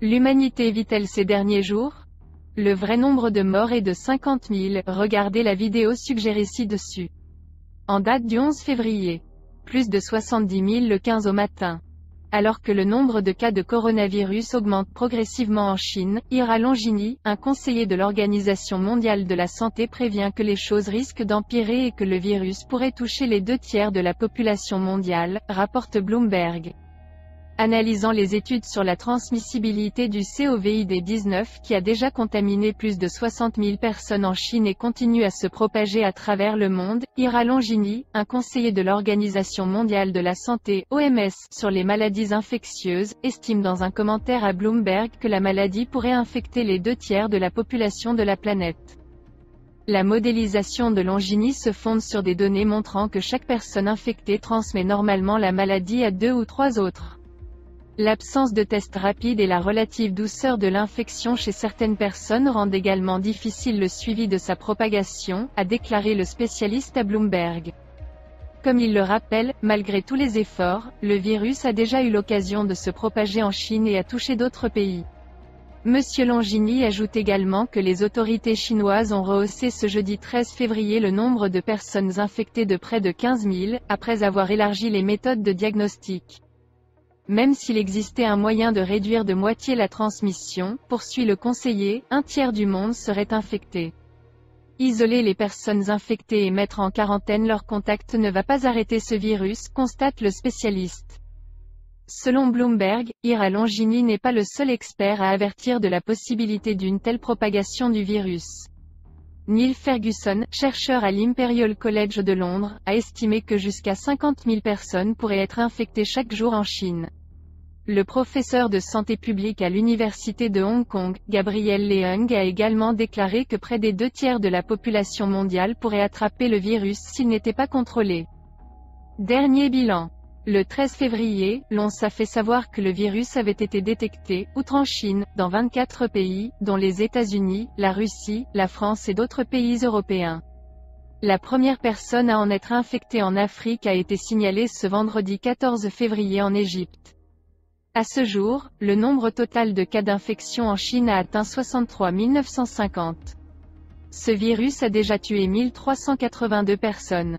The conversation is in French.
L'humanité vit-elle ces derniers jours? Le vrai nombre de morts est de 50 000, regardez la vidéo suggérée ci-dessus. En date du 11 février. Plus de 70 000 le 15 au matin. Alors que le nombre de cas de coronavirus augmente progressivement en Chine, Ira Longini, un conseiller de l'Organisation mondiale de la santé prévient que les choses risquent d'empirer et que le virus pourrait toucher les 2 tiers de la population mondiale, rapporte Bloomberg. Analysant les études sur la transmissibilité du COVID-19 qui a déjà contaminé plus de 60 000 personnes en Chine et continue à se propager à travers le monde, Ira Longini, un conseiller de l'Organisation mondiale de la santé (OMS) sur les maladies infectieuses, estime dans un commentaire à Bloomberg que la maladie pourrait infecter les 2 tiers de la population de la planète. La modélisation de Longini se fonde sur des données montrant que chaque personne infectée transmet normalement la maladie à 2 ou 3 autres. L'absence de tests rapides et la relative douceur de l'infection chez certaines personnes rendent également difficile le suivi de sa propagation, a déclaré le spécialiste à Bloomberg. Comme il le rappelle, malgré tous les efforts, le virus a déjà eu l'occasion de se propager en Chine et a touché d'autres pays. Monsieur Longini ajoute également que les autorités chinoises ont rehaussé ce jeudi 13 février le nombre de personnes infectées de près de 15 000, après avoir élargi les méthodes de diagnostic. Même s'il existait un moyen de réduire de moitié la transmission, poursuit le conseiller, 1 tiers du monde serait infecté. Isoler les personnes infectées et mettre en quarantaine leurs contacts ne va pas arrêter ce virus, constate le spécialiste. Selon Bloomberg, Ira Longini n'est pas le seul expert à avertir de la possibilité d'une telle propagation du virus. Neil Ferguson, chercheur à l'Imperial College de Londres, a estimé que jusqu'à 50 000 personnes pourraient être infectées chaque jour en Chine. Le professeur de santé publique à l'Université de Hong Kong, Gabriel Leung a également déclaré que près des 2 tiers de la population mondiale pourrait attraper le virus s'il n'était pas contrôlé. Dernier bilan. Le 13 février, l'OMS a fait savoir que le virus avait été détecté, outre en Chine, dans 24 pays, dont les États-Unis, la Russie, la France et d'autres pays européens. La première personne à en être infectée en Afrique a été signalée ce vendredi 14 février en Égypte. À ce jour, le nombre total de cas d'infection en Chine a atteint 63 950. Ce virus a déjà tué 1382 personnes.